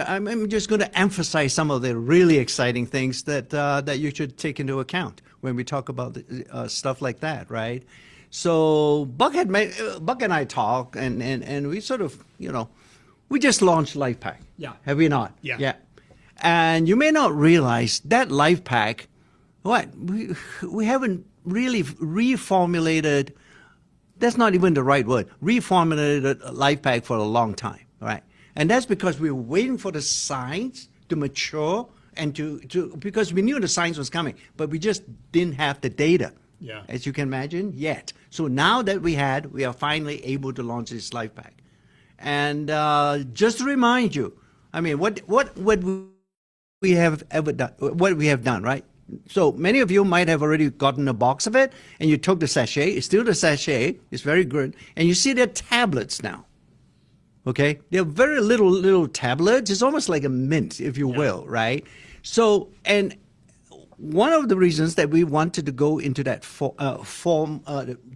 I'm just going to emphasize some of the really exciting things that that you should take into account when we talk about stuff like that, right? So Buck and I talk, and we sort of, we just launched LifePak. Yeah. Have we not? Yeah. Yeah. And you may not realize that LifePak, we haven't really reformulated. That's not even the right word. Reformulated LifePak for a long time, right? And that's because we were waiting for the science to mature and because we knew the science was coming, but we just didn't have the data. Yeah. As you can imagine, yet. So now that we are finally able to launch this LifePak. And just to remind you, I mean, what we have ever done, what we have done, right? So many of you might have already gotten a box of it, and you took the sachet. It's still the sachet. It's very good. And you see they're tablets now. Okay? They're very little tablets. It's almost like a mint, if you will, right? So, and one of the reasons that we wanted to go into that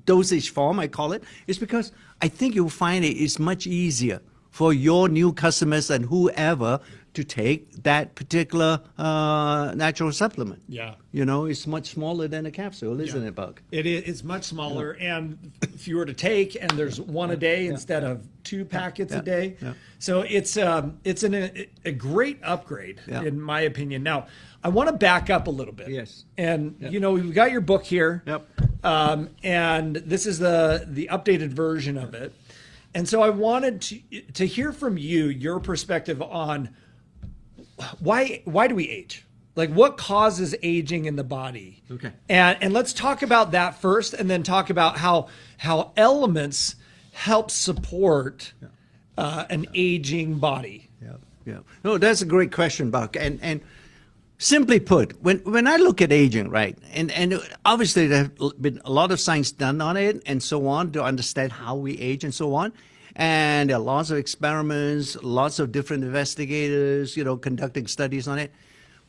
dosage form, I call it, is because I think you'll find it is much easier for your new customers and whoever to take that particular natural supplement. Yeah. It's much smaller than a capsule, isn't it, Buck? It is. It's much smaller, and if you were to take, and there's one a day instead of 2 packets a day, so it's a great upgrade in my opinion. Now, I want to back up a little bit. Yes. And we've got your book here. Yep. And this is the updated version of it, and so I wanted to hear from you your perspective on why do we age? Like, what causes aging in the body? Okay. And let's talk about that first, and then talk about how elements help support an aging body. Yeah. No, that's a great question, Buck. And simply put, when I look at aging, right, and obviously there have been a lot of science done on it and so on to understand how we age and so on. And there are lots of experiments, lots of different investigators, conducting studies on it.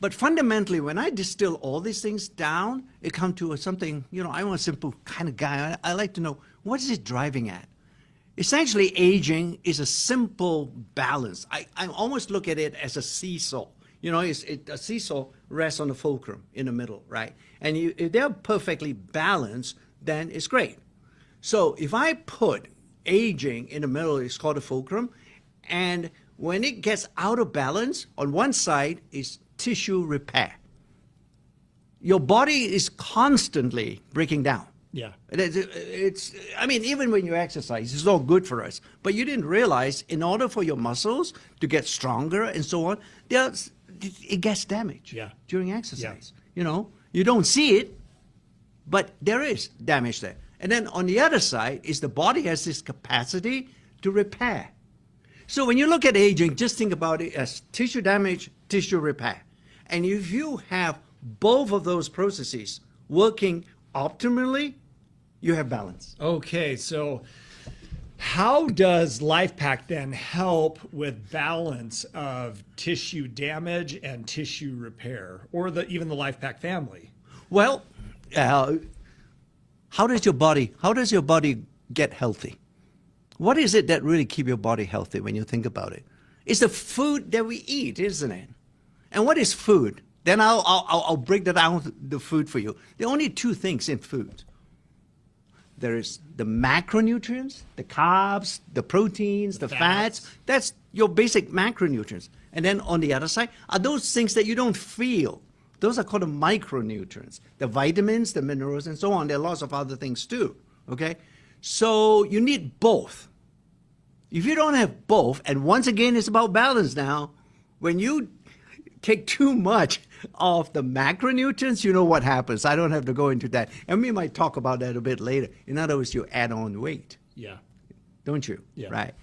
But fundamentally, when I distill all these things down, it comes to something, I'm a simple kind of guy. I like to know, what is it driving at? Essentially, aging is a simple balance. I almost look at it as a seesaw. A seesaw rests on the fulcrum in the middle, right? And if they're perfectly balanced, then it's great. So if I put aging in the middle, it's called a fulcrum, and when it gets out of balance, on one side is tissue repair. Your body is constantly breaking down. Yeah. Even when you exercise, it's all good for us. But you didn't realize, in order for your muscles to get stronger and so on, it gets damaged during exercise. Yeah. You don't see it, but there is damage there. And then on the other side is the body has this capacity to repair. So when you look at aging, just think about it as tissue damage, tissue repair. And if you have both of those processes working optimally, you have balance. Okay, so how does LifePak then help with balance of tissue damage and tissue repair, or even the LifePak family? Well, how does your body get healthy? What is it that really keeps your body healthy when you think about it? It's the food that we eat, isn't it? And what is food? Then I'll break that down, the food for you. There are only 2 things in food. There is the macronutrients, the carbs, the proteins, the fats. That's your basic macronutrients. And then on the other side are those things that you don't feel. Those are called the micronutrients, the vitamins, the minerals, and so on. There are lots of other things too, okay? So you need both. If you don't have both, and once again, it's about balance now, when you take too much of the macronutrients, you know what happens. I don't have to go into that. And we might talk about that a bit later. In other words, you add on weight. Yeah. Don't you? Yeah. Right.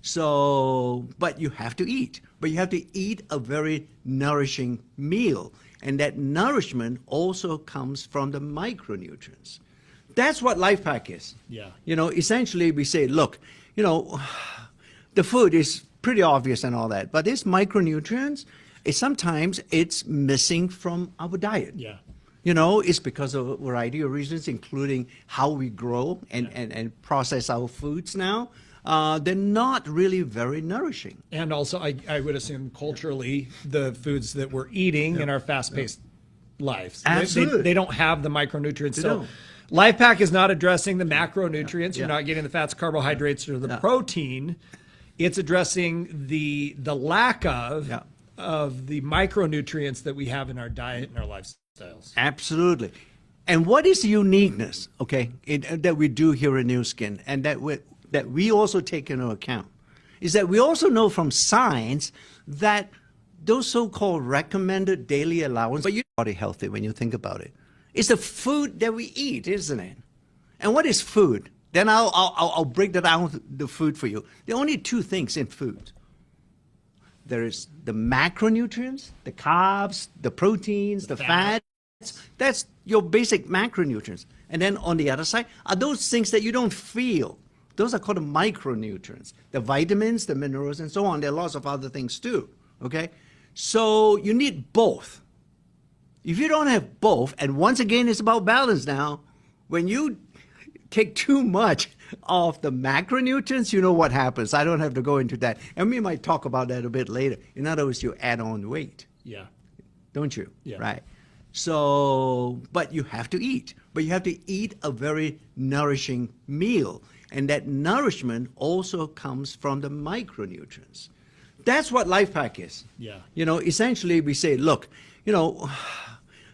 So, but you have to eat. But you have to eat a very nourishing meal. And that nourishment also comes from the micronutrients. That's what LifePak is. Yeah. Essentially we say, look, the food is pretty obvious and all that, but these micronutrients, sometimes it's missing from our diet. Yeah. It's because of a variety of reasons, including how we grow and process our foods now. they're not really very nourishing. And also, I would assume culturally, the foods that we're eating in our fast-paced lives, Absolutely. they don't have the micronutrients. They So don't. LifePak is not addressing the macronutrients. You're Yeah. not getting the fats, carbohydrates, or the Yeah. protein. It's addressing the lack of Yeah. the micronutrients that we have in our diet and our lifestyles. Absolutely. And what is the uniqueness, okay, that we do here in New Skin, and that we also take into account, is that we also know from science that those so-called recommended daily allowance, but you're body healthy when you think about it. It's the food that we eat, isn't it? And what is food? Then I'll break that down, the food for you. There are only two things in food. There is the macronutrients, the carbs, the proteins, the fats. That's your basic macronutrients. And then on the other side are those things that you don't feel. Those are called the micronutrients. The vitamins, the minerals, and so on. There are lots of other things too, okay? So you need both. If you don't have both, and once again, it's about balance now. When you take too much of the macronutrients, you know what happens. I don't have to go into that. And we might talk about that a bit later. In other words, you add on weight. Yeah. Don't you? Yeah. Right. So, but you have to eat. But you have to eat a very nourishing meal. And that nourishment also comes from the micronutrients. That's what LifePak is. Yeah. You know, essentially we say, look, you know,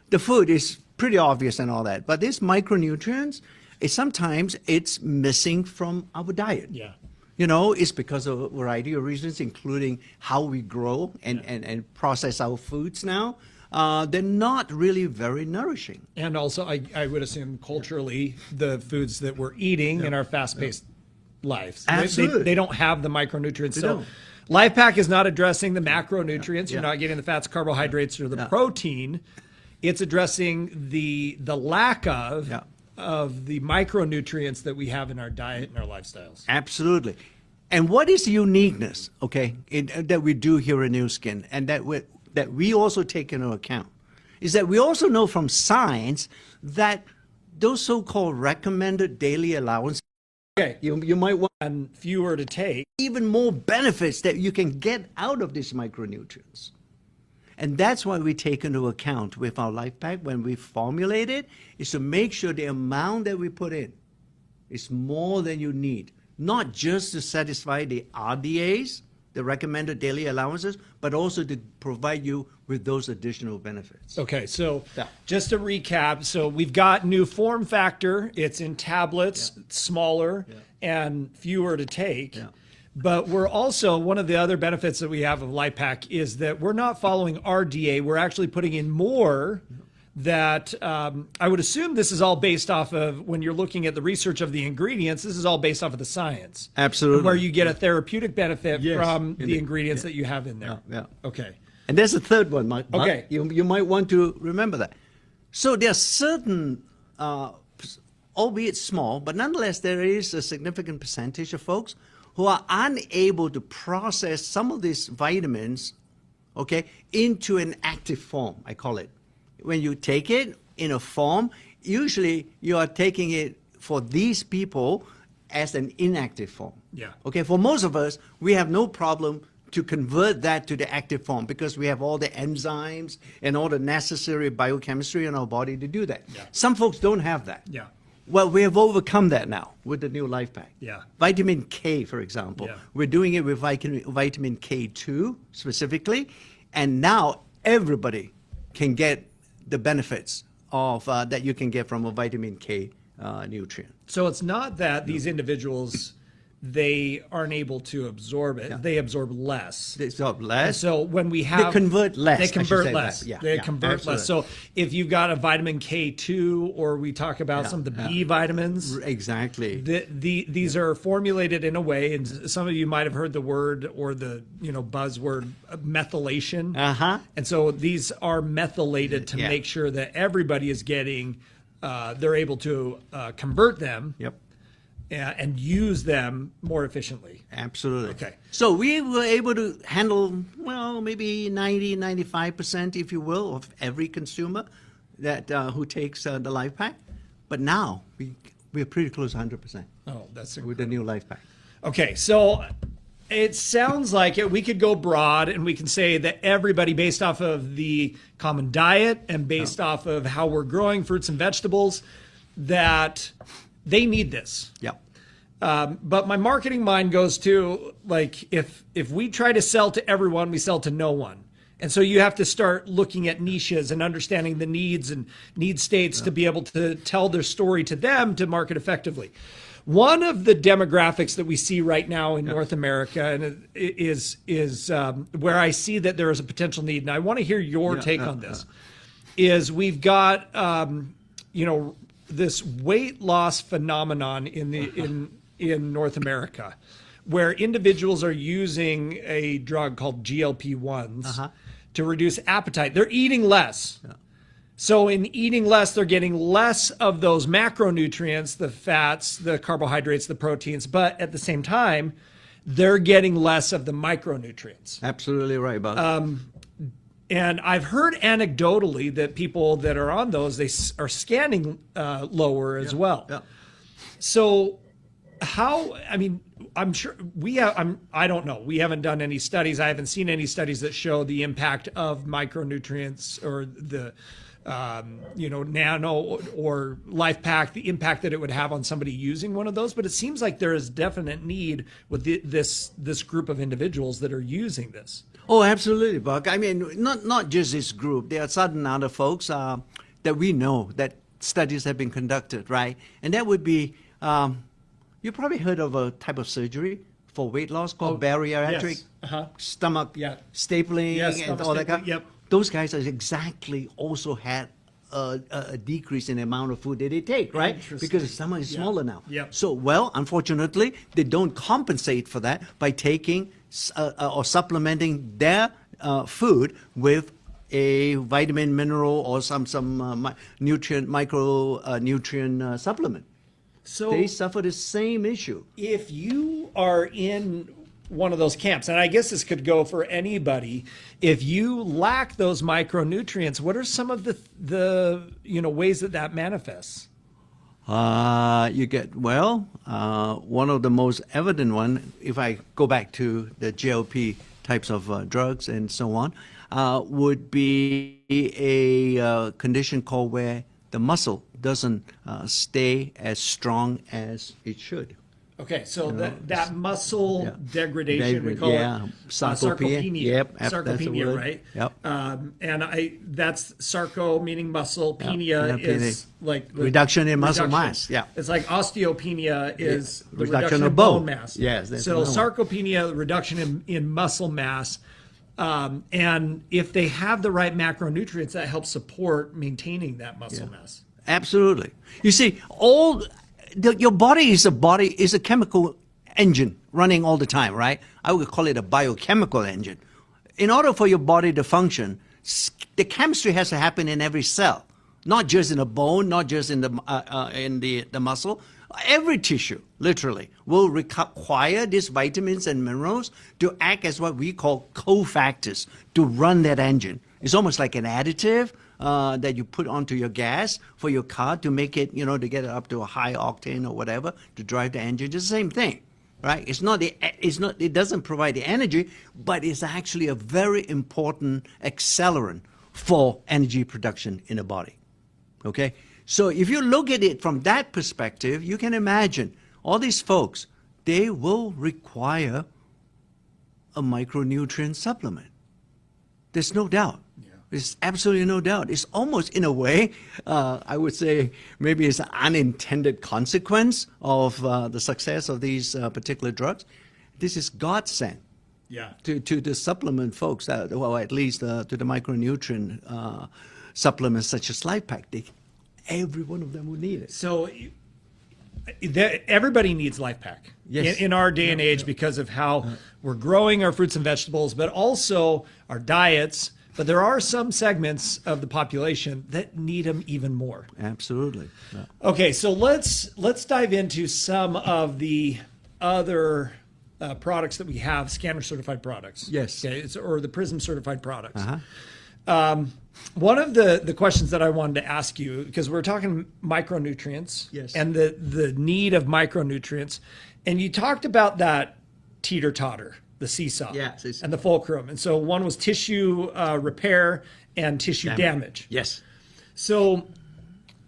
the food is pretty obvious and all that, but these micronutrients, sometimes it's missing from our diet. Yeah. You know, it's because of a variety of reasons, including how we grow and process our foods now. They're not really very nourishing. And also, I would assume culturally, the foods that we're eating in our fast-paced lives, Absolutely. they don't have the micronutrients. They So don't. LifePak is not addressing the macronutrients. You're Yeah. not getting the fats, carbohydrates, or the protein. It's addressing the lack of the micronutrients that we have in our diet and our lifestyles. Absolutely. And what is the uniqueness, okay, that we do here in New Skin, and that we also take into account, is that we also know from science that those so-called recommended daily allowance, Okay. you might want And fewer to take. even more benefits that you can get out of these micronutrients. And that's why we take into account with our LifePak when we formulate it, is to make sure the amount that we put in is more than you need. Not just to satisfy the RDAs, the recommended daily allowances, but also to provide you with those additional benefits. Okay, so Yeah. just to recap, so we've got new form factor. It's in tablets, it's smaller, and fewer to take. Yeah. But we're also, one of the other benefits that we have of LifePak is that we're not following RDA. We're actually putting in more that I would assume this is all based off of, when you're looking at the research of the ingredients, this is all based off of the science. Absolutely. Where you get a therapeutic benefit Yes, from the indeed. ingredients that you have in there. Yeah. Okay. And there's a third one, Mark. Okay. You might want to remember that. So there are certain, albeit small, but nonetheless, there is a significant percentage of folks who are unable to process some of these vitamins, okay, into an active form, I call it. When you take it in a form, usually you are taking it for these people as an inactive form. Yeah. Okay, for most of us, we have no problem to convert that to the active form because we have all the enzymes and all the necessary biochemistry in our body to do that. Yeah. Some folks don't have that. Yeah. Well, we have overcome that now with the new LifePak. Yeah. Vitamin K, for example. Yeah. We're doing it with vitamin K2 specifically, and now everybody can get the benefits of that you can get from a vitamin K nutrient. So it's not that these individuals, they aren't able to absorb it. They absorb less. It's not less. So when we have, They convert less, They I should convert say less. that. Yeah, They yeah, convert less. So if you've got a vitamin K2, or we talk about some of the B vitamins, Exactly. these are formulated in a way, and some of you might have heard the word or the buzzword methylation. Uh-huh. And so these are methylated to Yeah. make sure that everybody is getting, they're able to convert them. Yep. And use them more efficiently. Absolutely. Okay. So we were able to handle, well, maybe 95%, if you will, of every consumer that who takes the LifePak. But now we're pretty close to 100% Oh, that's with the new LifePak. Okay, so it sounds like we could go broad and we can say that everybody, based off of the common diet and based off of how we're growing fruits and vegetables, that they need this. Yeah. But my marketing mind goes to, like, if we try to sell to everyone, we sell to no one. And so you have to start looking at niches and understanding the needs and need states to be able to tell their story to them to market effectively. One of the demographics that we see right now in North America and is where I see that there is a potential need, and I want to hear your take on this, is we've got this weight loss phenomenon in North America, where individuals are using a drug called GLP-1s to reduce appetite. They're eating less. Yeah. So in eating less, they're getting less of those macronutrients, the fats, the carbohydrates, the proteins, but at the same time, they're getting less of the micronutrients. Absolutely right, Bob. And I've heard anecdotally that people that are on those, they are scanning lower as well. Yeah. So I'm sure I don't know. We haven't done any studies. I haven't seen any studies that show the impact of micronutrients or the nano or life pack, the impact that it would have on somebody using one of those. But it seems like there is definite need with this group of individuals that are using this. Oh, absolutely, Buck. I mean, not just this group. There are certain other folks that we know that studies have been conducted, right? And that would be, you probably heard of a type of surgery for weight loss called bariatric stomach stapling and all that kind. Yep. Those guys are exactly also had a decrease in the amount of food that they take, right? Because the stomach is smaller now. Yep. So, well, unfortunately, they don't compensate for that by taking or supplementing their food with a vitamin, mineral, or some micronutrient supplement. So they suffer the same issue. If you are in one of those camps, and I guess this could go for anybody, if you lack those micronutrients, what are some of the ways that manifests? You get, one of the most evident one, if I go back to the GLP types of drugs and so on, would be a condition called where the muscle doesn't stay as strong as it should. Okay, so that muscle degradation, we call it sarcopenia. Yep, sarcopenia, right? Yep. And that's sarco meaning muscle, penia is like reduction in muscle mass. Yeah, it's like osteopenia is the reduction of bone mass. Yes. So sarcopenia, reduction in muscle mass. And if they have the right macronutrients, that helps support maintaining that muscle mass. Absolutely. You see, your body is a chemical engine running all the time, right? I would call it a biochemical engine. In order for your body to function, the chemistry has to happen in every cell, not just in the bone, not just in the muscle. Every tissue, literally, will require these vitamins and minerals to act as what we call cofactors to run that engine. It's almost like an additive that you put onto your gas for your car to make it, to get it up to a high octane or whatever to drive the engine. It's the same thing, right? It doesn't provide the energy, but it's actually a very important accelerant for energy production in the body. Okay? So if you look at it from that perspective, you can imagine all these folks, they will require a micronutrient supplement. There's no doubt. There's absolutely no doubt. It's almost, in a way, I would say maybe it's an unintended consequence of the success of these particular drugs. This is God sent to the supplement folks, well, at least to the micronutrient supplements such as Life Pack. Every one of them will need it. So everybody needs Life Pack in our day and age because of how we're growing our fruits and vegetables, but also our diets. But there are some segments of the population that need them even more. Absolutely. Yeah. Okay, so let's dive into some of the other products that we have, scanner certified products. Yes. Okay, or the Prysm certified products. One of the questions that I wanted to ask you, because we're talking micronutrients, Yes. and the need of micronutrients, and you talked about that teeter-totter, the seesaw, Yeah, seesaw. and the fulcrum. And so one was tissue repair and tissue damage. Yes. So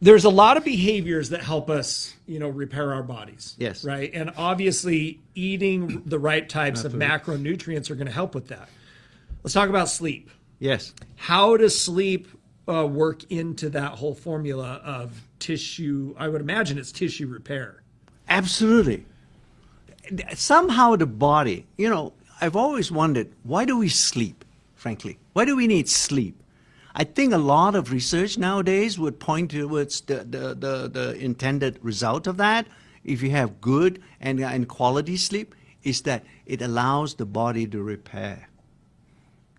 there's a lot of behaviors that help us, repair our bodies. Yes. Right. And obviously eating the right types of macronutrients are going to help with that. Let's talk about sleep. Yes. How does sleep work into that whole formula of tissue? I would imagine it's tissue repair. Absolutely. Somehow the body, I've always wondered, why do we sleep, frankly? Why do we need sleep? I think a lot of research nowadays would point towards the intended result of that, if you have good and quality sleep, is that it allows the body to repair.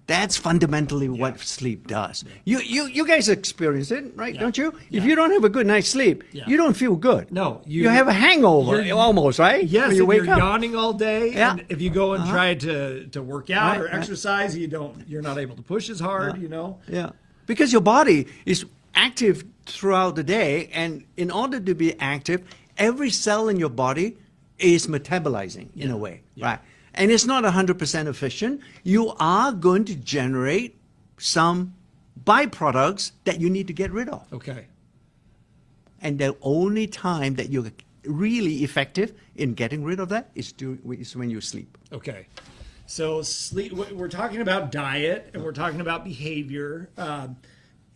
That's fundamentally what sleep does. You guys experience it, right? Don't you? If you don't have a good night's sleep, you don't feel good. No, you have a hangover almost, right? Yes, when you wake you're up. yawning all day. Yeah. And if you go and try to work out Right, or right. exercise, you're not able to push as hard. Yeah, because your body is active throughout the day, and in order to be active, every cell in your body is metabolizing in a way, right? And it's not 100% efficient. You are going to generate some byproducts that you need to get rid of. Okay. And the only time that you're really effective in getting rid of that is when you sleep. Okay. So sleep. We're talking about diet, and we're talking about behavior,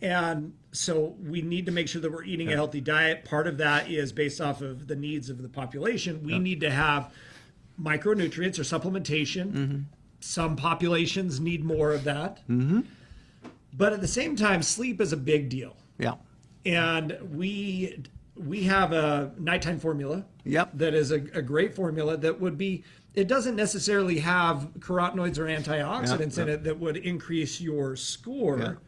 and so we need to make sure that we're eating a healthy diet. Part of that is based off of the needs of the population. We need to have micronutrients or supplementation. Some populations need more of that. But at the same time, sleep is a big deal. Yeah. And we have a nighttime formula. Yep. That is a great formula that would be, it doesn't necessarily have carotenoids or antioxidants in it that would increase your score,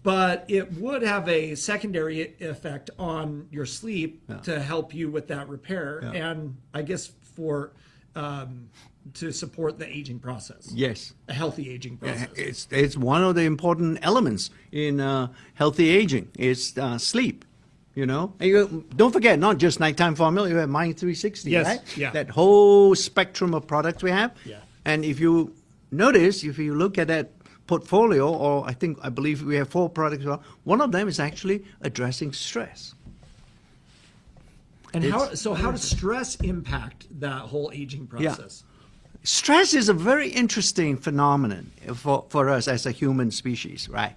but it would have a secondary effect on your sleep to help you with that repair. And I guess to support the aging process. Yes. A healthy aging process. It's one of the important elements in healthy aging is sleep. And don't forget, not just nighttime formula. You have Mind 360, Yes, right? yeah. That whole spectrum of products we have. Yeah. And if you notice, if you look at that portfolio, or I believe we have 4 products. One of them is actually addressing stress. And how does stress impact that whole aging process? Stress is a very interesting phenomenon for us as a human species, right?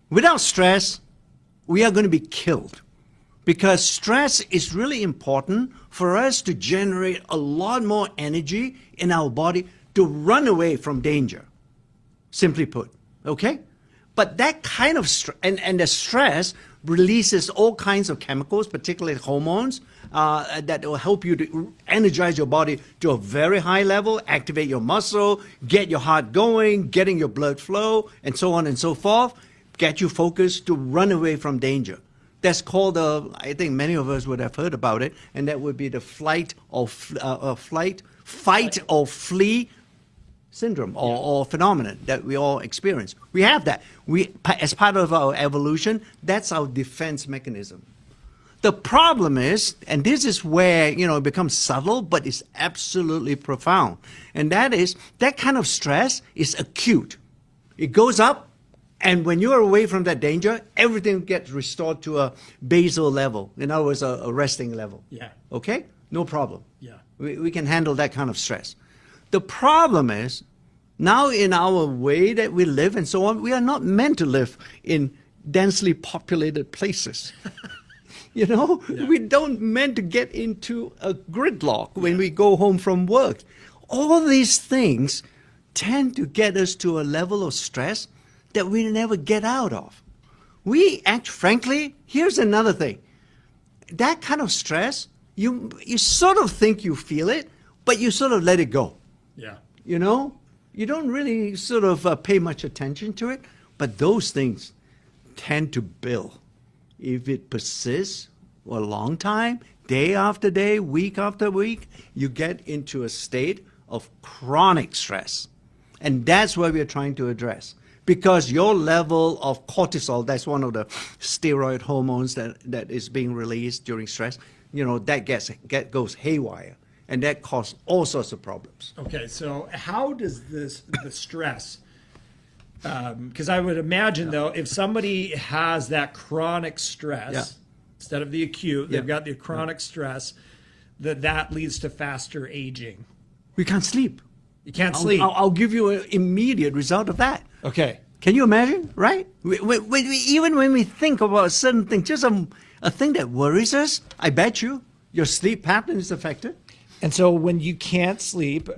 Without stress, we are going to be killed, because stress is really important for us to generate a lot more energy in our body to run away from danger, simply put, okay? But that kind of and the stress releases all kinds of chemicals, particularly hormones, that will help you to energize your body to a very high level, activate your muscle, get your heart going, getting your blood flow, and so on and so forth, get you focused to run away from danger. That's called, I think many of us would have heard about it, and that would be the fight or flee syndrome or phenomenon that we all experience. We have that. As part of our evolution, that's our defense mechanism. The problem is, and this is where it becomes subtle, but it's absolutely profound, and that is that kind of stress is acute. It goes up, and when you're away from that danger, everything gets restored to a basal level. In other words, a resting level. Yeah. Okay? No problem. Yeah. We can handle that kind of stress. The problem is, now in our way that we live and so on, we are not meant to live in densely populated places. We don't meant to get into a gridlock when we go home from work. All these things tend to get us to a level of stress that we never get out of. Frankly, here's another thing. That kind of stress, you sort of think you feel it, but you sort of let it go. Yeah. You don't really sort of pay much attention to it, but those things tend to build. If it persists for a long time, day after day, week after week, you get into a state of chronic stress. And that's what we're trying to address. because your level of cortisol, that's one of the steroid hormones that is being released during stress, that goes haywire, and that causes all sorts of problems. Okay, so how does the stress, because I would imagine, though, if somebody has that chronic stress, instead of the acute, they've got the chronic stress, that leads to faster aging. We can't sleep. You can't sleep. I'll give you an immediate result of that. Okay. Can you imagine, right? Even when we think about a certain thing, just a thing that worries us, I bet you your sleep pattern is affected. And so when you can't sleep,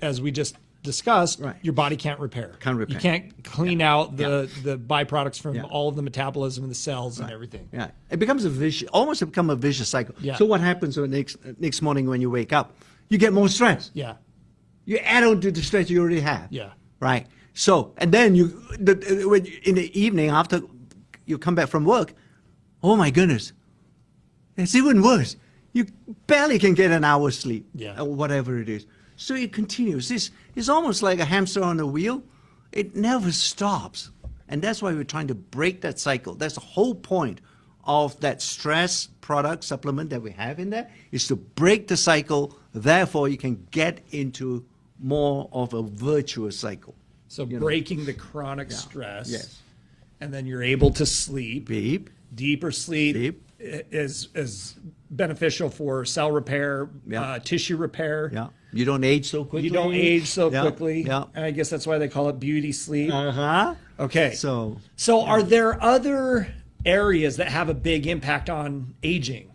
as we just discussed, Right. your body can't repair. Can't repair. You can't clean out the byproducts from all of the metabolism in the cells and everything. Yeah, it becomes almost become a vicious cycle. Yeah. So what happens the next morning when you wake up? You get more stress. Yeah. You add on to the stress you already have. Yeah. Right. So, and then in the evening after you come back from work, oh my goodness, it's even worse. You barely can get an hour's sleep. Yeah. Or whatever it is. So it continues. It's almost like a hamster on a wheel. It never stops. And that's why we're trying to break that cycle. That's the whole point of that stress product supplement that we have in there, is to break the cycle. Therefore, you can get into more of a virtuous cycle. So breaking the chronic stress. Yes. And then you're able to sleep. Deeper sleep is beneficial for cell repair, tissue repair. Yeah. You don't age so quickly. You don't age so quickly. Yeah. And I guess that's why they call it beauty sleep. Uh-huh. Okay. So are there other areas that have a big impact on aging?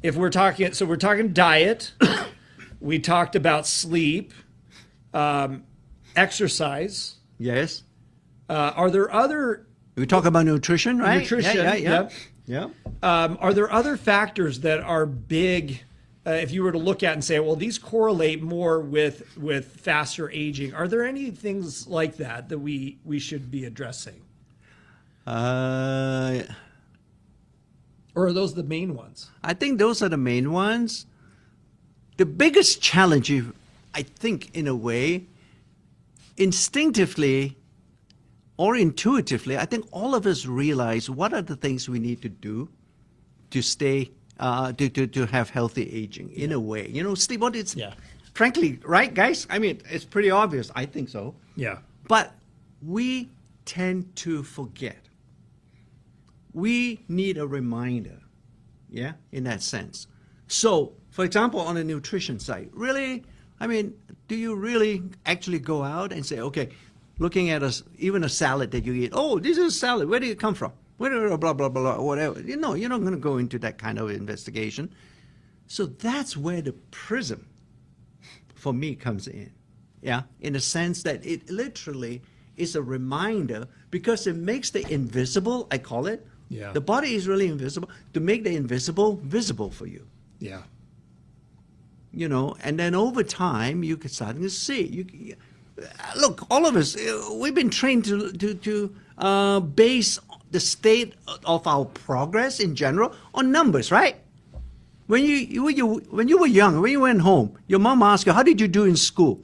If we're talking diet, we talked about sleep, exercise. yes. Are there other We talk about nutrition, right? nutrition? Yeah. Are there other factors that are big? If you were to look at and say, well, these correlate more with faster aging, are there any things like that we should be addressing? Uh, Or are those the main ones? I think those are the main ones. The biggest challenge, I think, in a way, instinctively or intuitively, I think all of us realize what are the things we need to do to stay, to have healthy aging in a way. Sleep, what it's, frankly, right, guys? I mean, it's pretty obvious. I think so. Yeah. But we tend to forget. We need a reminder, in that sense. So, for example, on the nutrition side, really, I mean, do you really actually go out and say, okay, looking at even a salad that you eat, oh, this is a salad, where did it come from? Where, blah, blah, blah, whatever. You're not going to go into that kind of investigation. So that's where the Prysm, for me, comes in, in the sense that it literally is a reminder, because it makes the invisible, I call it, the body is really invisible, to make the invisible visible for you. Yeah. And then over time, you can start to see. Look, all of us, we've been trained to base the state of our progress in general on numbers, right? When you were young, when you went home, your mom asked you, how did you do in school?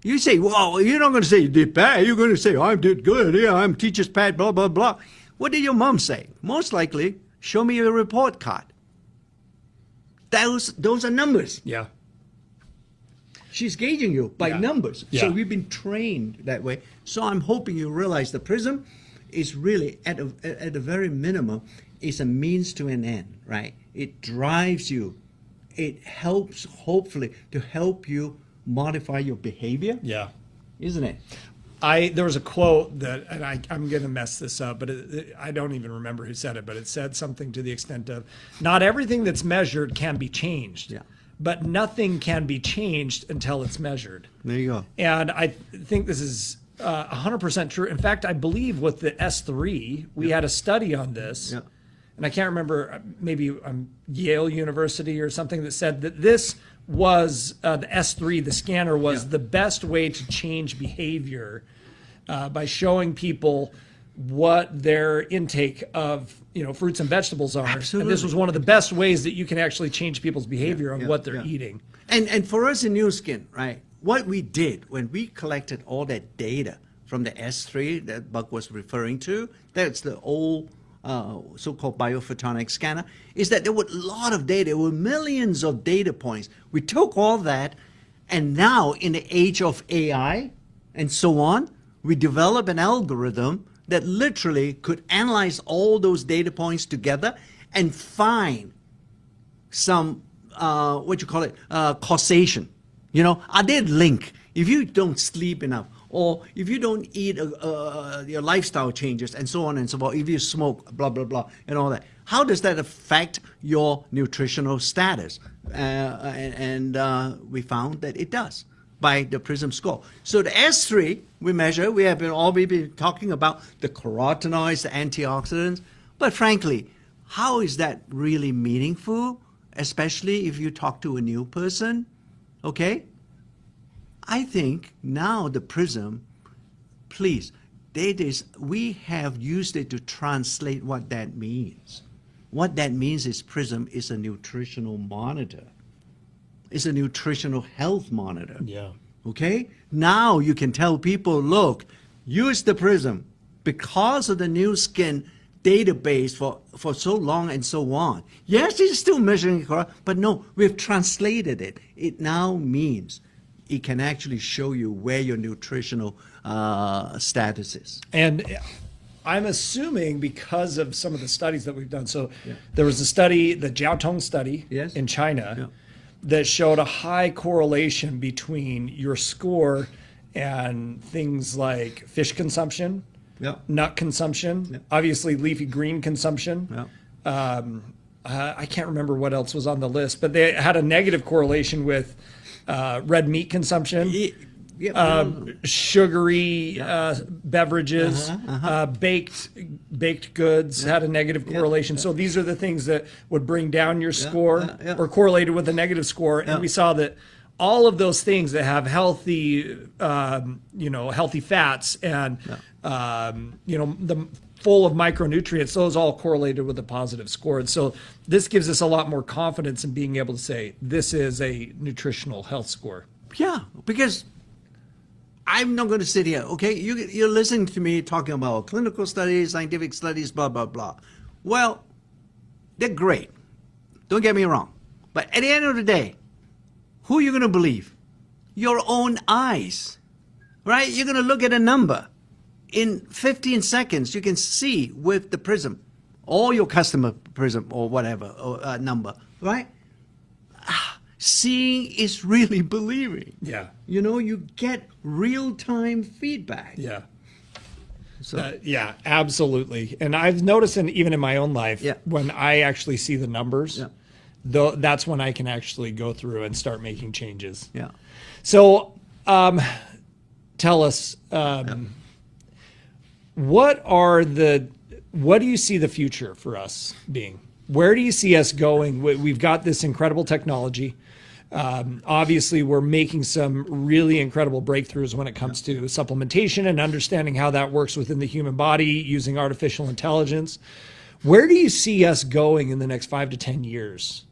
You say, well, you're not going to say you did bad. You're going to say, I did good. Yeah, I'm teacher's pet, blah, blah, blah. What did your mom say? Most likely, show me your report card. Those are numbers. Yeah. She's gauging you by numbers. Yeah. So we've been trained that way. So I'm hoping you realize the Prysm is really, at a very minimum, is a means to an end, right? It drives you. It helps, hopefully, to help you modify your behavior. Yeah. Isn't it? There was a quote that, and I'm going to mess this up, but I don't even remember who said it, but it said something to the extent of, not everything that's measured can be changed. Yeah. But nothing can be changed until it's measured. There you go. And I think this is 100% true. In fact, I believe with the S3, we had a study on this. Yeah. And I can't remember, maybe Yale University or something, that said that this was the S3, the scanner, was the best way to change behavior by showing people what their intake of fruits and vegetables are. Absolutely. And this was one of the best ways that you can actually change people's behavior on what they're eating. And for us in New Skin, right, what we did when we collected all that data from the S3 that Buck was referring to, that's the old so-called biophotonic scanner, is that there were a lot of data, there were millions of data points. We took all that, and now in the age of AI and so on, we develop an algorithm that literally could analyze all those data points together and find some, causation. Are they linked? If you don't sleep enough, or if you don't eat, your lifestyle changes, and so on and so forth, if you smoke, blah, blah, blah, and all that, how does that affect your nutritional status? We found that it does by the Prysm score. So the S3, we measure, we have been talking about the carotenoids, the antioxidants, but frankly, how is that really meaningful, especially if you talk to a new person, okay? I think now the Prysm, please, we have used it to translate what that means. What that means is Prysm is a nutritional monitor. It's a nutritional health monitor. Yeah. Okay? Now you can tell people, look, use the Prysm because of the new skin database for so long and so on. Yes, it's still measuring correct, but no, we've translated it. It now means it can actually show you where your nutritional status is. And I'm assuming because of some of the studies that we've done. So there was a study, the Jiaotong study in China, that showed a high correlation between your score and things like fish consumption, nut consumption, obviously leafy green consumption. I can't remember what else was on the list, but they had a negative correlation with red meat consumption, sugary beverages, baked goods had a negative correlation. So these are the things that would bring down your score or correlated with a negative score. And we saw that all of those things that have healthy, healthy fats and, the full of micronutrients, those all correlated with a positive score. And so this gives us a lot more confidence in being able to say this is a nutritional health score. Yeah, because I'm not going to sit here, okay? You're listening to me talking about clinical studies, scientific studies, blah, blah, blah. Well, they're great. Don't get me wrong. But at the end of the day, who are you going to believe? Your own eyes, right? You're going to look at a number. In 15 seconds, you can see with the Prysm, or your customer Prysm, or whatever number, right? Seeing is really believing. Yeah. You get real-time feedback. Yeah. So yeah, absolutely. And I've noticed, even in my own life, when I actually see the numbers, that's when I can actually go through and start making changes. Yeah. So tell us, what do you see the future for us being? Where do you see us going? We've got this incredible technology. Obviously, we're making some really incredible breakthroughs when it comes to supplementation and understanding how that works within the human body using artificial intelligence. Where do you see us going in the next 5 to 10 years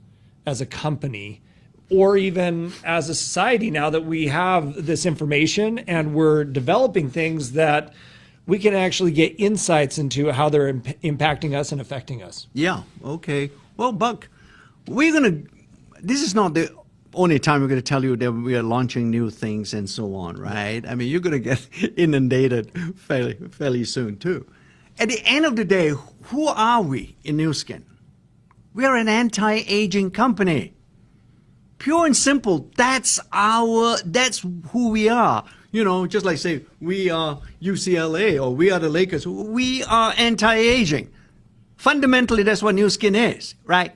as a company, or even as a society, now that we have this information and we're developing things that we can actually get insights into how they're impacting us and affecting us? Yeah, okay. Well, Buck, this is not the only time we're going to tell you that we are launching new things and so on, right? I mean, you're going to get inundated fairly soon, too. At the end of the day, who are we in Nu Skin? We are an anti-aging company. Pure and simple, that's who we are. Just like say we are UCLA or we are the Lakers. We are anti-aging. Fundamentally, that's what Nu Skin is, right?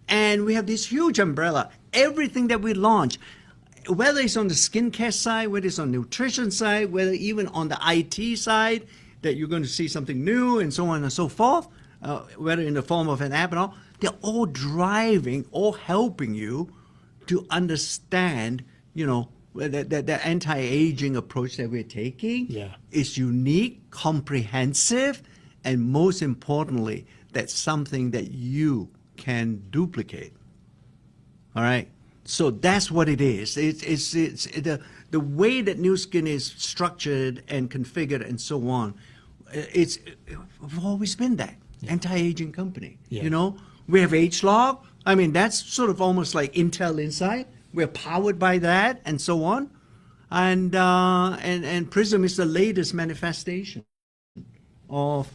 And we have this huge umbrella. Everything that we launch, whether it's on the skincare side, whether it's on the nutrition side, whether even on the IT side, that you're going to see something new and so on and so forth, whether in the form of an app and all, they're all driving, all helping you to understand, the anti-aging approach that we're taking is unique, comprehensive, and most importantly, that's something that you can duplicate. All right. So that's what it is. the way that New Skin is structured and configured and so on, we've always been that anti-aging company. Yeah. You know, we have ageLog. I mean, that's sort of almost like Intel Inside. We're powered by that and so on. And Prysm is the latest manifestation of.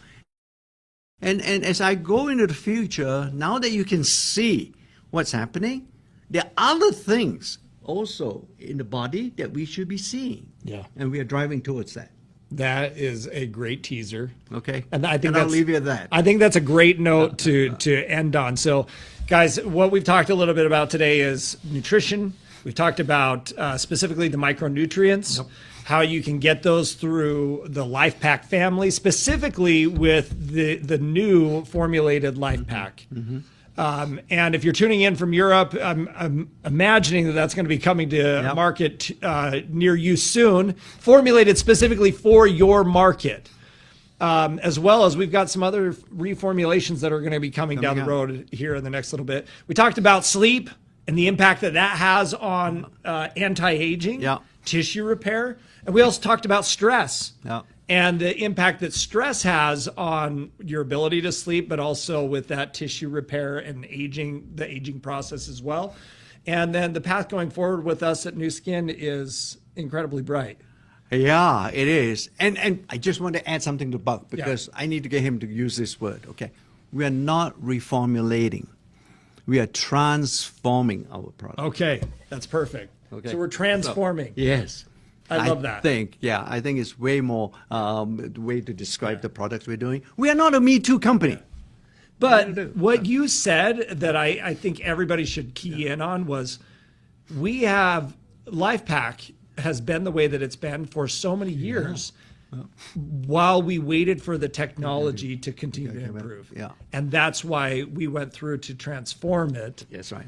And as I go into the future, now that you can see what's happening, there are other things also in the body that we should be seeing. Yeah. And we are driving towards that. That is a great teaser. Okay. And I think I'll that's, leave you at that. I think that's a great note to end on. So, guys, what we've talked a little bit about today is nutrition. We've talked about specifically the micronutrients, how you can get those through the Life Pack family, specifically with the new formulated Life Pack. And if you're tuning in from Europe, I'm imagining that that's going to be coming to market near you soon, formulated specifically for your market. As well as we've got some other reformulations that are going to be coming down the road here in the next little bit. We talked about sleep and the impact that that has on anti-aging, tissue repair. And we also talked about stress and the impact that stress has on your ability to sleep, but also with that tissue repair and the aging process as well. And then the path going forward with us at New Skin is incredibly bright. Yeah, it is. And I just want to add something to Buck because I need to get him to use this word, okay? We are not reformulating. We are transforming our product. Okay, that's perfect. Okay. So we're transforming. Yes. I love that. I think it's way more the way to describe the products we're doing. We are not a Me Too company. But what you said that I think everybody should key in on was we have Life Pack has been the way that it's been for so many years while we waited for the technology to continue to improve. And that's why we went through to transform it. That's right.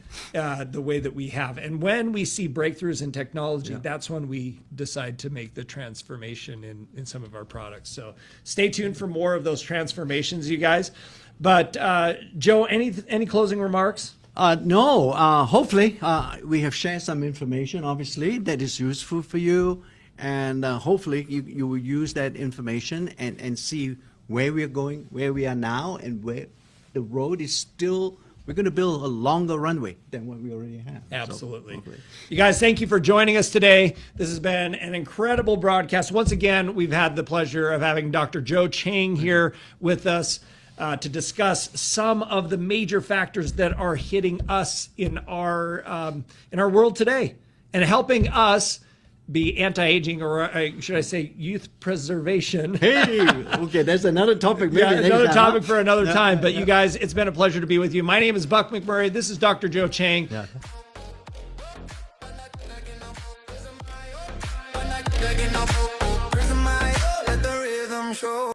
The way that we have. And when we see breakthroughs in technology, that's when we decide to make the transformation in some of our products. So stay tuned for more of those transformations, you guys. But Joe, any closing remarks? No. Hopefully, we have shared some information, obviously, that is useful for you. And hopefully you will use that information and see where we are going, where we are now, and where the road is still. We're going to build a longer runway than what we already have. Absolutely. So, you guys, thank you for joining us today. This has been an incredible broadcast. Once again, we've had the pleasure of having Dr. Joe Chang here with us to discuss some of the major factors that are hitting us in our world today and helping us be anti-aging, or should I say youth preservation. Hey, okay, that's another topic. Maybe another topic for another time. But you guys, it's been a pleasure to be with you. My name is Buck McMurray. This is Dr. Joe Chang. Prysm IO, let the rhythm show.